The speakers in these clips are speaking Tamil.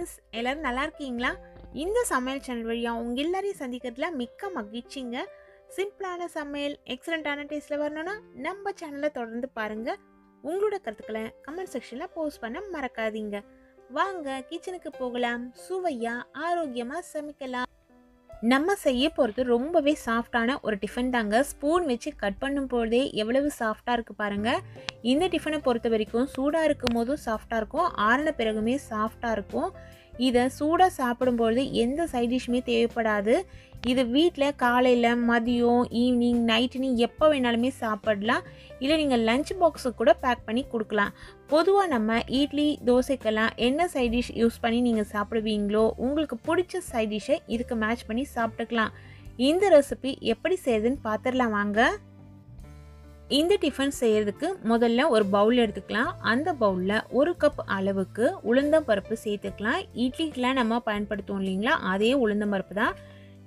ஃப்ரெண்ட்ஸ், எல்லாரும் நல்லா இருக்கீங்களா? இந்த சமையல் சேனல் வழியா உங்க எல்லாரையும் சந்திக்கிறதுல மிக்க மகிழ்ச்சிங்க. சிம்பிளான சமையல் எக்ஸலண்டான டேஸ்ட்ல வரணும்னா நம்ம சேனலை தொடர்ந்து பாருங்க. உங்களோட கருத்துக்களை கமெண்ட் செக்ஷன்ல போஸ்ட் பண்ண மறக்காதீங்க. வாங்க கிச்சனுக்கு போகலாம். சுவையா ஆரோக்கியமா சமைக்கலாம். நம்ம செய்ய போகிறது ரொம்பவே சாஃப்டான ஒரு டிஃபன் தாங்க. ஸ்பூன் வச்சு கட் பண்ணும் போதே எவ்வளவு சாஃப்டாக இருக்குது பாருங்கள். இந்த டிஃபனை பொறுத்த வரைக்கும் சூடாக இருக்கும் போதும் சாஃப்டாக இருக்கும், ஆறின பிறகுமே சாஃப்டாக இருக்கும். இதை சூடாக சாப்பிடும்பொழுது எந்த சைட் டிஷ்ஷுமே தேவைப்படாது. இது வீட்டில் காலையில், மதியம், ஈவினிங், நைட்டுன்னு எப்போ வேணாலுமே சாப்பிடலாம். இல்லை நீங்கள் லஞ்ச் பாக்ஸுக்கு கூட பேக் பண்ணி கொடுக்கலாம். பொதுவாக நம்ம இட்லி, தோசைக்கெல்லாம் என்ன சைட் டிஷ் யூஸ் பண்ணி நீங்கள் சாப்பிடுவீங்களோ உங்களுக்கு பிடிச்ச சைட் டிஷ்ஷை இதுக்கு மேட்ச் பண்ணி சாப்பிட்டுக்கலாம். இந்த ரெசிபி எப்படி செய்யுதுன்னு பார்த்துடலாம் வாங்க. இந்த டிஃபன் செய்கிறதுக்கு முதல்ல ஒரு பவுல் எடுத்துக்கலாம். அந்த பவுலில் 1 கப் அளவுக்கு உளுந்தம்பருப்பு சேர்த்துக்கலாம். இட்லிக்கெலாம் நம்ம பயன்படுத்துவோம் இல்லைங்களா, அதே உளுந்தம்பருப்பு தான்.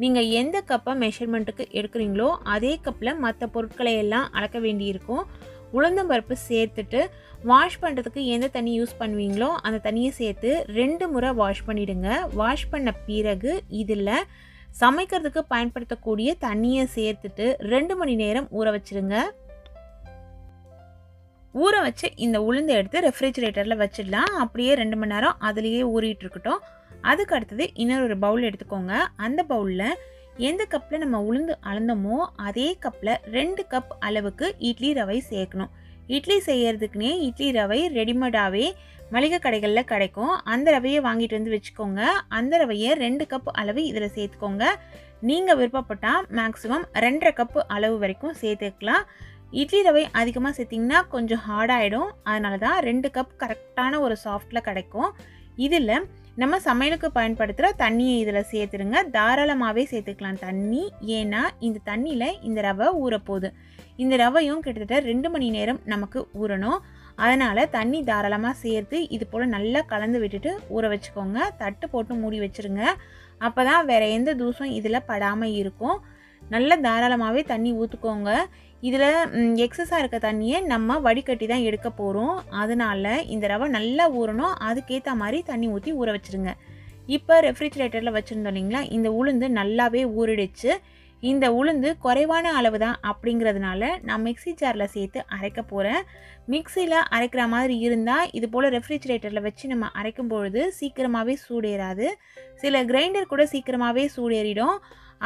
நீங்கள் எந்த கப்பை மெஷர்மெண்ட்டுக்கு எடுக்கிறீங்களோ அதே கப்பில் மற்ற பொருட்களை எல்லாம் அளக்க வேண்டியிருக்கும். உளுந்தம்பருப்பு சேர்த்துட்டு வாஷ் பண்ணுறதுக்கு எந்த தண்ணி யூஸ் பண்ணுவீங்களோ அந்த தண்ணியை சேர்த்து 2 முறை வாஷ் பண்ணிவிடுங்க. வாஷ் பண்ண பிறகு இதில் சமைக்கிறதுக்கு பயன்படுத்தக்கூடிய தண்ணியை சேர்த்துட்டு 2 மணி நேரம் ஊற வச்சுருங்க. ஊற வச்சு இந்த உளுந்தை எடுத்து ரெஃப்ரிஜிரேட்டரில் வச்சிடலாம். அப்படியே 2 மணி நேரம் அதுலேயே ஊறிட்டு இருக்கட்டும். அதுக்கு அடுத்தது இன்னொரு பவுல் எடுத்துக்கோங்க. அந்த பவுலில் எந்த கப்பில் நம்ம உளுந்து அளந்தோமோ அதே கப்பில் 2 கப் அளவுக்கு இட்லி ரவை சேர்க்கணும். இட்லி செய்யறதுக்குனே இட்லி ரவை ரெடிமேடாகவே மளிகை கடைகளில் கிடைக்கும். அந்த ரவையை வாங்கிட்டு வந்து வச்சுக்கோங்க. அந்த ரவையை 2 கப் அளவு இதில் சேர்த்துக்கோங்க. நீங்கள் விருப்பப்பட்டால் மேக்ஸிமம் 2.5 கப் அளவு வரைக்கும் சேர்த்துக்கலாம். இட்லி ரவை அதிகமாக சேர்த்திங்கன்னா கொஞ்சம் ஹார்டாகிடும். அதனால தான் 2 கப் கரெக்டான ஒரு சாஃப்டில் கிடைக்கும். இதில் நம்ம சமையலுக்கு பயன்படுத்துகிற தண்ணியை இதில் சேர்த்துருங்க. தாராளமாகவே சேர்த்துக்கலாம் தண்ணி. ஏன்னா இந்த தண்ணியில் இந்த ரவை ஊறப்போகுது. இந்த ரவையும் கிட்டத்தட்ட 2 மணி நேரம் நமக்கு ஊறணும். அதனால் தண்ணி தாராளமாக சேர்த்து இது போல் நல்லா கலந்து விட்டுட்டு ஊற வச்சுக்கோங்க. தட்டு போட்டு மூடி வச்சுருங்க. அப்போ தான் வேறு எந்த தூசும் இதில் படாமல் இருக்கும். நல்லா தாராளமாகவே தண்ணி ஊற்றுக்கோங்க. இதில் எக்ஸஸாக இருக்க தண்ணியை நம்ம வடிகட்டி தான் எடுக்க போகிறோம். அதனால் இந்த ரவை நல்லா ஊறணும். அதுக்கேற்ற மாதிரி தண்ணி ஊற்றி ஊற வச்சுருங்க. இப்போ ரெஃப்ரிஜிரேட்டரில் வச்சுருந்தோம் இல்லைங்களா, இந்த உளுந்து நல்லாவே ஊறிடுச்சு. இந்த உளுந்து குறைவான அளவு தான் அப்படிங்கிறதுனால நான் மிக்ஸி ஜாரில் சேர்த்து அரைக்க போகிறேன். மிக்ஸியில் அரைக்கிற மாதிரி இருந்தால் இது போல் ரெஃப்ரிஜிரேட்டரில் வச்சு நம்ம அரைக்கும் பொழுது சீக்கிரமாகவே சூடேறாது. சில கிரைண்டர் கூட சீக்கிரமாகவே சூடேறிடும்.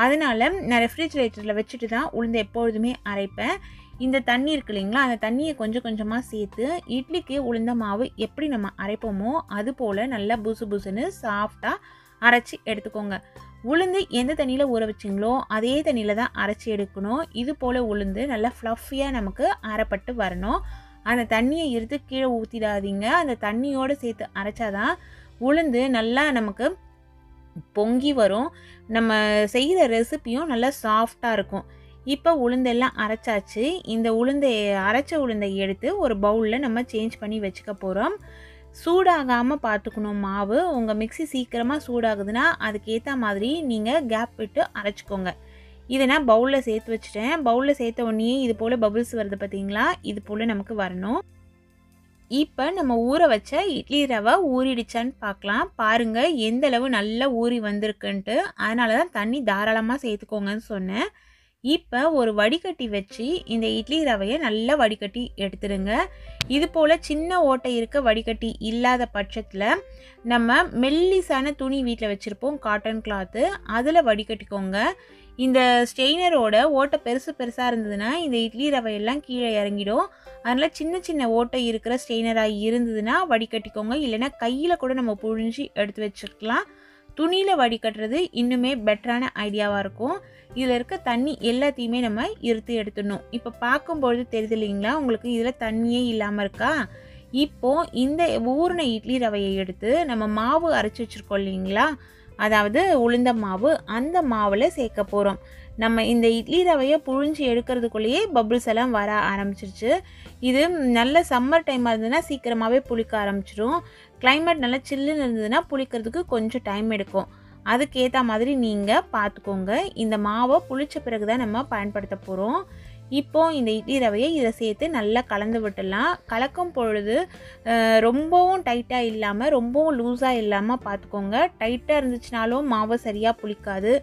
அதனால் நான் ரெஃப்ரிஜிரேட்டரில் வச்சுட்டு தான் உளுந்து எப்பொழுதுமே அரைப்பேன். இந்த தண்ணி இருக்கு இல்லைங்களா, அந்த தண்ணியை கொஞ்சம் கொஞ்சமாக சேர்த்து இட்லிக்கு உளுந்த மாவு எப்படி நம்ம அரைப்போமோ அது போல் நல்லா புசு புசுன்னு சாஃப்டாக அரைச்சி எடுத்துக்கோங்க. உளுந்து எந்த தண்ணியில் ஊற வச்சிங்களோ அதே தண்ணியில் தான் அரைச்சி எடுக்கணும். இது போல் உளுந்து நல்லா ஃப்ளஃபியாக நமக்கு அரைப்பட்டு வரணும். அந்த தண்ணியை எடுத்து கீழே ஊற்றிடாதீங்க. அந்த தண்ணியோடு சேர்த்து அரைச்சாதான் உளுந்து நல்லா நமக்கு பொங்கி வரும். நம்ம செய்கிற ரெசிப்பியும் நல்லா சாஃப்டாக இருக்கும். இப்போ உளுந்தெல்லாம் அரைச்சாச்சு. இந்த அரைச்ச உளுந்தை எடுத்து ஒரு பவுலில் நம்ம சேஞ்ச் பண்ணி வச்சுக்க போகிறோம். சூடாகாமல் பார்த்துக்கணும் மாவு. உங்கள் மிக்ஸி சீக்கிரமாக சூடாகுதுன்னா அதுக்கேற்ற மாதிரி நீங்கள் கேப் விட்டு அரைச்சிக்கோங்க. இதை நான் பவுலில் சேர்த்து வச்சுட்டேன். பவுலில் சேர்த்த உடனே இது போல் பபிள்ஸ் வருது பார்த்தீங்களா, இது போல் நமக்கு வரணும். இப்போ நம்ம ஊற வச்ச இட்லி ரவை ஊறிடுச்சான்னு பார்க்கலாம். பாருங்கள் எந்த அளவு நல்லா ஊறி வந்திருக்குன்ட்டு. அதனால தான் தண்ணி தாராளமாக சேர்த்துக்கோங்கன்னு சொன்னேன். இப்போ ஒரு வடிகட்டி வச்சு இந்த இட்லி ரவையை நல்லா வடிகட்டி எடுத்துடுங்க. இது போல் சின்ன ஓட்டை இருக்க வடிகட்டி இல்லாத பட்சத்தில் நம்ம மெல்லிசான துணி வீட்டில் வச்சுருப்போம், காட்டன் கிளாத்து, அதில் வடிகட்டிக்கோங்க. இந்த ஸ்டெய்னரோட ஓட்டை பெருசாக இருந்ததுன்னா இந்த இட்லி ரவையெல்லாம் கீழே இறங்கிடும். அதனால் சின்ன சின்ன ஓட்டை இருக்கிற ஸ்டெய்னராக இருந்ததுன்னா வடிகட்டிக்கோங்க. இல்லைன்னா கையில் கூட நம்ம புழிஞ்சு எடுத்து வச்சுக்கலாம். துணியில் வடிகட்டுறது இன்னுமே பெட்டரான ஐடியாவாக இருக்கும். இதில் இருக்க தண்ணி எல்லாத்தையுமே நம்ம இருத்து எடுத்துடணும். இப்போ பார்க்கும்பொழுது தெரியுது இல்லைங்களா உங்களுக்கு இதில் தண்ணியே இல்லாமல் இருக்கா. இப்போது இந்த ஊறின இட்லி ரவையை எடுத்து நம்ம மாவு அரைச்சி வச்சுருக்கோம் இல்லைங்களா, அதாவது உளுந்த மாவு, அந்த மாவில் சேர்க்க போகிறோம். நம்ம இந்த இட்லி ரவையை புழிஞ்சு எடுக்கிறதுக்குள்ளேயே பபிள்ஸ் எல்லாம் வர ஆரம்பிச்சிருச்சு. இது நல்ல சம்மர் டைமாக இருந்ததுன்னா சீக்கிரமாகவே புளிக்க ஆரம்பிச்சிடும். கிளைமேட் நல்லா சில்லுன்னு இருந்ததுன்னா புளிக்கிறதுக்கு கொஞ்சம் டைம் எடுக்கும். அதுக்கேற்ற மாதிரி நீங்கள் பார்த்துக்கோங்க. இந்த மாவை புளிச்ச பிறகு தான் நம்ம பயன்படுத்த போகிறோம். இப்போது இந்த இட்லி ரவையை இதில் சேர்த்து நல்லா கலந்து விட்டுடலாம். கலக்கும் பொழுது ரொம்பவும் டைட்டாக இல்லாமல் ரொம்பவும் லூஸாக இல்லாமல் பார்த்துக்கோங்க. டைட்டாக இருந்துச்சுனாலும் மாவு சரியாக புளிக்காது.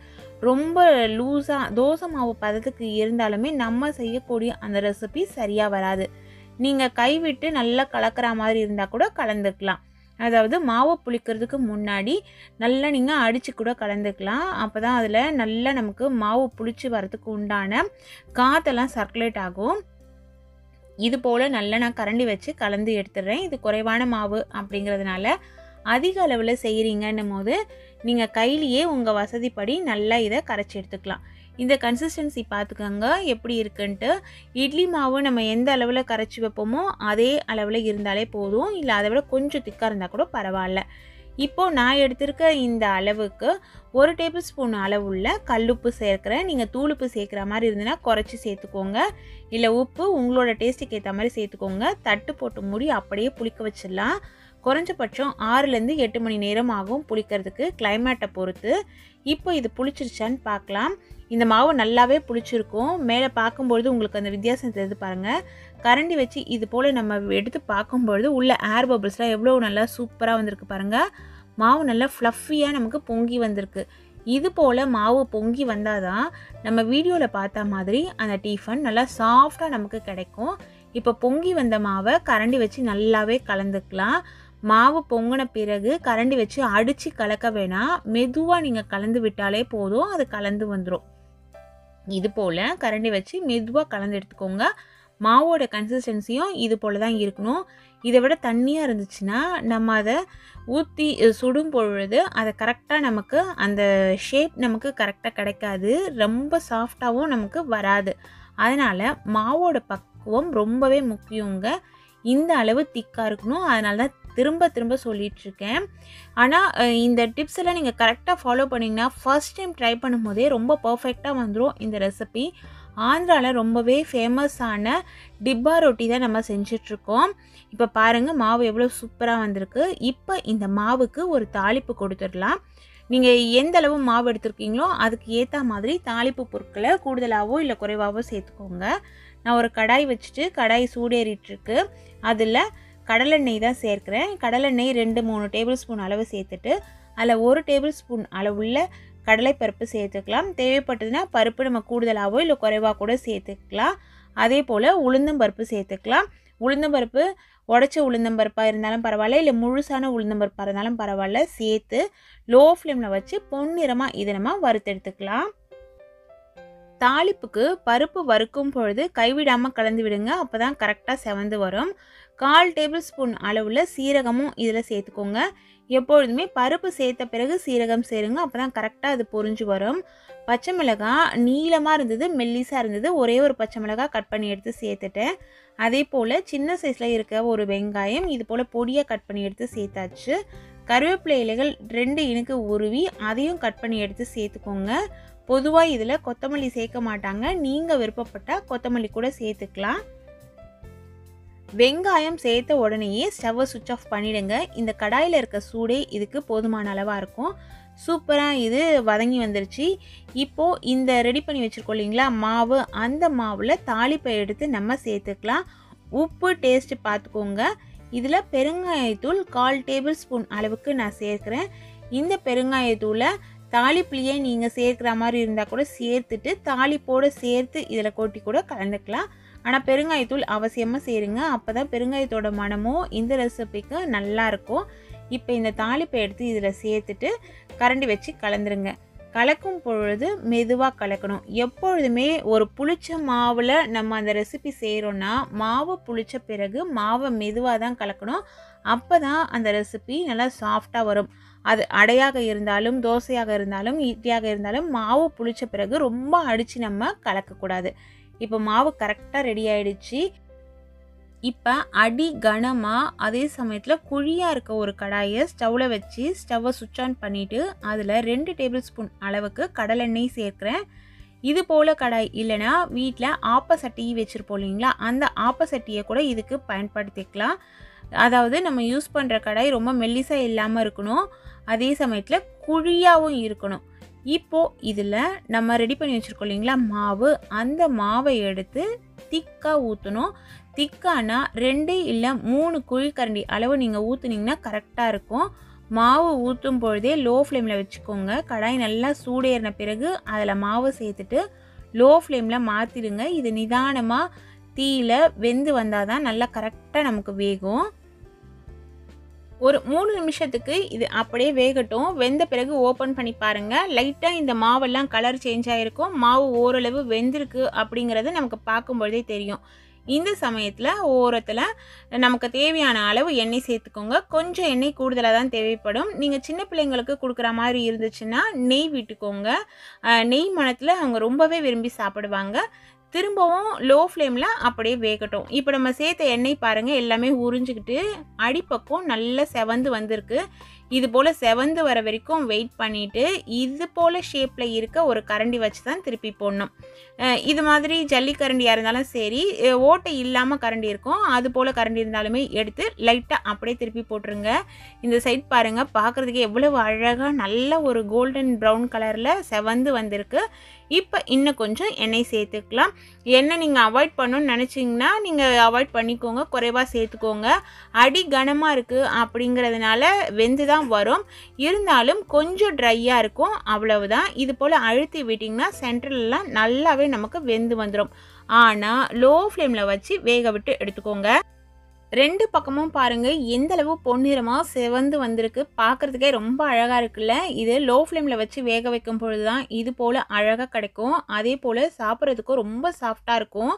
ரொம்ப லூஸாக தோசை மாவு பதத்துக்கு இருந்தாலுமே நம்ம செய்யக்கூடிய அந்த ரெசிபி சரியாக வராது. நீங்கள் கைவிட்டு நல்லா கலக்கிற மாதிரி இருந்தால் கூட கலந்துக்கலாம். அதாவது மாவு புளிக்கிறதுக்கு முன்னாடி நல்லா நீங்கள் அடித்து கூட கலந்துக்கலாம். அப்போ தான் அதில் நல்லா நமக்கு மாவு புளிச்சு வரதுக்கு உண்டான காற்றெல்லாம் சர்க்குலேட் ஆகும். இது போல் நல்லா நான் கரண்டி வச்சு கலந்து எடுத்துடுறேன். இது குறைவான மாவு அப்படிங்கிறதுனால அதிக அளவில் செய்கிறீங்கன்னும் போது நீங்கள் கையிலேயே உங்கள் வசதிப்படி நல்லா இதை கரைச்சி எடுத்துக்கலாம். இந்த கன்சிஸ்டன்சி பார்த்துக்கோங்க எப்படி இருக்குன்ட்டு. இட்லி மாவு நம்ம எந்த அளவில் கரைச்சி வைப்போமோ அதே அளவில் இருந்தாலே போதும். இல்லை அதை விட கொஞ்சம் திக்காக இருந்தால் கூட பரவாயில்ல. இப்போது நான் எடுத்திருக்க இந்த அளவுக்கு 1 டேபிள் ஸ்பூன் அளவுள்ள கல்லுப்பு சேர்க்குறேன். நீங்கள் தூளுப்பு சேர்க்குற மாதிரி இருந்ததுன்னா குறைச்சி சேர்த்துக்கோங்க. இல்லை உப்பு உங்களோட டேஸ்ட்டுக்கு ஏற்ற மாதிரி சேர்த்துக்கோங்க. தட்டு போட்டு மூடி அப்படியே புளிக்க வச்சிடலாம். குறைஞ்சபட்சம் 6லேருந்து 8 மணி நேரம் ஆகும் புளிக்கிறதுக்கு, கிளைமேட்டை பொறுத்து. இப்போ இது புளிச்சிருச்சான்னு பார்க்கலாம். இந்த மாவு நல்லாவே புளிச்சிருக்கும். மேலே பார்க்கும்பொழுது உங்களுக்கு அந்த வித்தியாசம் தெரியுது பாருங்கள். கரண்டி வச்சு இது போல் நம்ம எடுத்து பார்க்கும்பொழுது உள்ள ஏர் பபிள்ஸ்லாம் எவ்வளோ நல்லா சூப்பராக வந்திருக்கு பாருங்கள். மாவு நல்லா ஃப்ளஃபியாக நமக்கு பொங்கி வந்திருக்கு. இது போல் மாவு பொங்கி வந்தால் தான் நம்ம வீடியோவில் பார்த்த மாதிரி அந்த டிஃபன் நல்லா சாஃப்டாக நமக்கு கிடைக்கும். இப்போ பொங்கி வந்த மாவை கரண்டி வச்சு நல்லாவே கலந்துக்கலாம். மாவு பொங்கின பிறகு கரண்டி வச்சு அடித்து கலக்க வேணாம். மெதுவாக நீங்கள் கலந்து விட்டாலே போதும், அது கலந்து வந்துடும். இது போல் கரண்டி வச்சு மெதுவாக கலந்து எடுத்துக்கோங்க. மாவோட கன்சிஸ்டன்சியும் இது போல் தான் இருக்கணும். இதை விட தண்ணியாக இருந்துச்சுன்னா நம்ம அதை ஊற்றி சுடும் பொழுது அதை கரெக்டாக நமக்கு அந்த ஷேப் நமக்கு கரெக்டாக கிடைக்காது. ரொம்ப சாஃப்டாகவும் நமக்கு வராது. அதனால் மாவோட பக்குவம் ரொம்பவே முக்கியங்க. இந்த அளவு திக்காக இருக்கணும். அதனால தான் திரும்ப திரும்ப சொல்லிகிட்ருக்கேன். ஆனால் இந்த டிப்ஸ் எல்லாம் நீங்கள் கரெக்டாக ஃபாலோ பண்ணிங்கன்னா ஃபர்ஸ்ட் டைம் ட்ரை பண்ணும்போதே ரொம்ப பர்ஃபெக்டாக வந்துடும் இந்த ரெசிபி. ஆந்திராவில் ரொம்பவே ஃபேமஸான டிப்பா ரொட்டி தான் நம்ம செஞ்சிட்ருக்கோம். இப்போ பாருங்கள் மாவு எவ்வளோ சூப்பராக வந்திருக்கு. இப்போ இந்த மாவுக்கு ஒரு தாளிப்பு கொடுத்துடலாம். நீங்கள் எந்த அளவு மாவு எடுத்துருக்கீங்களோ அதுக்கு ஏற்ற மாதிரி தாளிப்பு பொருட்களை கூடுதலாகவோ இல்லை குறைவாகவோ சேர்த்துக்கோங்க. நான் ஒரு கடாய் வச்சுட்டு கடாய் சூடேறிட்டுருக்கு. அதில் கடலெண்ணெய் தான் சேர்க்குறேன். கடலெண்ணெய் 2-3 டேபிள் ஸ்பூன் அளவு சேர்த்துட்டு அதில் 1 டேபிள் ஸ்பூன் அளவுள்ள கடலைப்பருப்பு சேர்த்துக்கலாம். தேவைப்பட்டதுன்னா பருப்பு நம்ம கூடுதலாகவோ இல்லை குறைவாக கூட சேர்த்துக்கலாம். அதே போல் உளுந்தம்பருப்பு சேர்த்துக்கலாம். உளுந்தம்பருப்பு உடச்ச உளுந்தம்பருப்பாக இருந்தாலும் பரவாயில்ல, இல்லை முழுசான உளுந்தம்பருப்பாக இருந்தாலும் பரவாயில்ல, சேர்த்து லோ ஃப்ளேமில் வச்சு பொன்னிறமாக இதை நம்ம வறுத்தெடுத்துக்கலாம். தாளிப்புக்கு பருப்பு வறுக்கும் பொழுது கைவிடாமல் கலந்து விடுங்க. அப்போ தான் கரெக்டாக செவந்து வரும். 1/4 டேபிள் ஸ்பூன் அளவில் சீரகமும் இதில் சேர்த்துக்கோங்க. எப்பொழுதுமே பருப்பு சேர்த்த பிறகு சீரகம் சேருங்க. அப்போ தான் கரெக்டாக அது பொரிஞ்சு வரும். பச்சை மிளகாய் நீளமாக இருந்தது, மெல்லிஸாக இருந்தது. ஒரே ஒரு பச்சை மிளகாய் கட் பண்ணி எடுத்து சேர்த்துட்டேன். அதே போல் சின்ன சைஸில் இருக்க ஒரு வெங்காயம் இது போல் பொடியாக கட் பண்ணி எடுத்து சேர்த்தாச்சு. கருவேப்பிலை இலைகள் 2 இனுக்கு உருவி அதையும் கட் பண்ணி எடுத்து சேர்த்துக்கோங்க. பொதுவாக இதில் கொத்தமல்லி சேர்க்க மாட்டாங்க. நீங்கள் விருப்பப்பட்டால் கொத்தமல்லி கூட சேர்த்துக்கலாம். வெங்காயம் சேர்த்த உடனேயே ஸ்டவ்வை சுவிட்ச் ஆஃப் பண்ணிவிடுங்க. இந்த கடாயில் இருக்க சூடே இதுக்கு போதுமான அளவாக இருக்கும். சூப்பராக இது வதங்கி வந்துருச்சு. இப்போது இந்த ரெடி பண்ணி வச்சுருக்கோம் இல்லைங்களா மாவு, அந்த மாவில் தாளிப்பை எடுத்து நம்ம சேர்த்துக்கலாம். உப்பு டேஸ்ட்டு பார்த்துக்கோங்க. இதில் பெருங்காயத்தூள் 1/4 டேபிள் ஸ்பூன் அளவுக்கு நான் சேர்க்குறேன். இந்த பெருங்காயத்தூளை தாளிப்புலேயே நீங்கள் சேர்க்குற மாதிரி இருந்தால் கூட சேர்த்துட்டு தாளிப்போடு சேர்த்து இதில் கொட்டி கூட கலந்துக்கலாம். ஆனால் பெருங்காயத்தூள் அவசியமாக சேருங்க. அப்போ தான் பெருங்காயத்தோட மனமும் இந்த ரெசிபிக்கு நல்லாயிருக்கும். இப்போ இந்த தாளிப்பை எடுத்து இதில் சேர்த்துட்டு கரண்டி வச்சு கலந்துருங்க. கலக்கும் பொழுது மெதுவாக கலக்கணும். எப்பொழுதுமே ஒரு புளிச்ச மாவில் நம்ம அந்த ரெசிபி செய்கிறோன்னா மாவு புளிச்ச பிறகு மாவை மெதுவாக தான் கலக்கணும். அப்போ தான் அந்த ரெசிபி நல்லா சாஃப்டாக வரும். அது அடையாக இருந்தாலும் தோசையாக இருந்தாலும் இட்லியாக இருந்தாலும் மாவு புளிச்ச பிறகு ரொம்ப அடித்து நம்ம கலக்கக்கூடாது. இப்போ மாவு கரெக்டாக ரெடி ஆகிடுச்சு. இப்போ அடி கனமாக அதே சமயத்தில் குழியாக இருக்க ஒரு கடாயை ஸ்டவ்வில் வச்சு ஸ்டவ்வை சுவிட்ச் ஆன் பண்ணிவிட்டு அதில் 2 டேபிள் ஸ்பூன் அளவுக்கு கடலெண்ணெய் சேர்க்குறேன். இது போல் கடாய் இல்லைனா வீட்டில் ஆப்பசட்டி வச்சுருப்போம் இல்லைங்களா, அந்த ஆப்பசட்டியை கூட இதுக்கு பயன்படுத்திக்கலாம். அதாவது நம்ம யூஸ் பண்ணுற கடாய் ரொம்ப மெல்லிசாக இல்லாமல் இருக்கணும், அதே சமயத்தில் குழியாகவும் இருக்கணும். இப்போ இதில் நம்ம ரெடி பண்ணி வச்சுருக்கோம் இல்லைங்களா மாவு, அந்த மாவை எடுத்து திக்காக ஊற்றணும். திக்கானா 2 இல்லை 3 குழிக்கரண்டி அளவு நீங்கள் ஊற்றுனீங்கன்னா கரெக்டாக இருக்கும். மாவு ஊற்றும் பொழுதே லோ ஃப்ளேமில் வச்சுக்கோங்க. கடாய் நல்லா சூடேறின பிறகு அதில் மாவு சேர்த்துட்டு லோ ஃப்ளேமில் மாற்றிடுங்க. இது நிதானமாக தீயில வெந்து வந்தால் தான் நல்லா கரெக்டாக நமக்கு வேகும். ஒரு 3 நிமிஷத்துக்கு இது அப்படியே வேகட்டும். வெந்த பிறகு ஓப்பன் பண்ணி பாருங்கள். லைட்டாக இந்த மாவெல்லாம் கலர் சேஞ்ச் ஆகிருக்கும். மாவு ஓரளவு வெந்திருக்கு அப்படிங்கிறது நமக்கு பார்க்கும்பொழுதே தெரியும். இந்த சமயத்தில் ஓரத்தில் நமக்கு தேவையான அளவு எண்ணெய் சேர்த்துக்கோங்க. கொஞ்சம் எண்ணெய் கூடுதலாக தான் தேவைப்படும். நீங்கள் சின்ன பிள்ளைங்களுக்கு கொடுக்குற மாதிரி இருந்துச்சுன்னா நெய் விட்டுக்கோங்க. நெய் மணத்தில் அவங்க ரொம்பவே விரும்பி சாப்பிடுவாங்க. திரும்பவும் லோ ஃப்ளேமில் அப்படியே வேகட்டும். இப்போ நம்ம சேர்த்த எண்ணெய் பாருங்கள் எல்லாமே உறிஞ்சிக்கிட்டு அடிப்பக்கம் நல்லா செவந்து வந்திருக்கு. இது போல் செவந்து வர வரைக்கும் வெயிட் பண்ணிவிட்டு இது போல் ஷேப்பில் இருக்க ஒரு கரண்டி வச்சு தான் திருப்பி போடணும். இது மாதிரி ஜல்லி கரண்டியாக இருந்தாலும் சரி, ஓட்டை இல்லாமல் கரண்டி இருக்கும், அது போல் கரண்டி இருந்தாலுமே எடுத்து லைட்டாக அப்படியே திருப்பி போட்டுருங்க. இந்த சைட் பாருங்கள், பார்க்குறதுக்கு எவ்வளவு அழகாக நல்ல ஒரு கோல்டன் ப்ரௌன் கலரில் செவந்து வந்திருக்கு. இப்போ இன்னும் கொஞ்சம் எண்ணெய் சேர்த்துக்கலாம். எண்ணெய் நீங்கள் அவாய்ட் பண்ணணும்னு நினச்சிங்கன்னா நீங்கள் அவாய்ட் பண்ணிக்கோங்க, குறைவாக சேர்த்துக்கோங்க. அடி கனமாக இருக்குது அப்படிங்கிறதுனால வெந்து தான் வரும். இருந்தாலும் கொஞ்சம் ட்ரையாக இருக்கும், அவ்வளவுதான். இது போல் அழுத்தி விட்டிங்கன்னா சென்டர்லாம் நல்லாவே நமக்கு வெந்து வந்துடும். ஆனால் லோ ஃப்ளேமில் வச்சு வேக விட்டு எடுத்துக்கோங்க. 2 பக்கமும் பாருங்கள் எந்த அளவு பொன்னிறமாக செவந்து வந்திருக்கு. பார்க்குறதுக்கே ரொம்ப அழகாக இருக்குல்ல. இது லோ ஃப்ளேமில் வச்சு வேக வைக்கும் பொழுது தான் இது போல் அழகாக கிடைக்கும். அதே போல் சாப்பிட்றதுக்கும் ரொம்ப சாஃப்டாக இருக்கும்.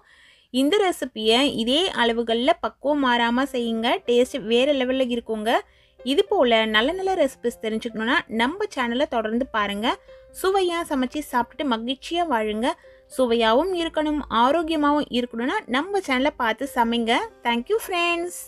இந்த ரெசிப்பியை இதே அளவுகளில் பக்குவம் மாறாமல் செய்யுங்க. டேஸ்ட் வேறு லெவலில் இருக்குங்க. இது போல் நல்ல நல்ல ரெசிபிஸ் தெரிஞ்சுக்கணுன்னா நம்ம சேனலை தொடர்ந்து பாருங்கள். சுவையாக சமைச்சு சாப்பிட்டுட்டு மகிழ்ச்சியாக வாழுங்க. சுவையாகவும் இருக்கணும், ஆரோக்கியமாகவும் இருக்கணும்னா நம்ம சேனலை பார்த்து சமைங்க. Thank you friends.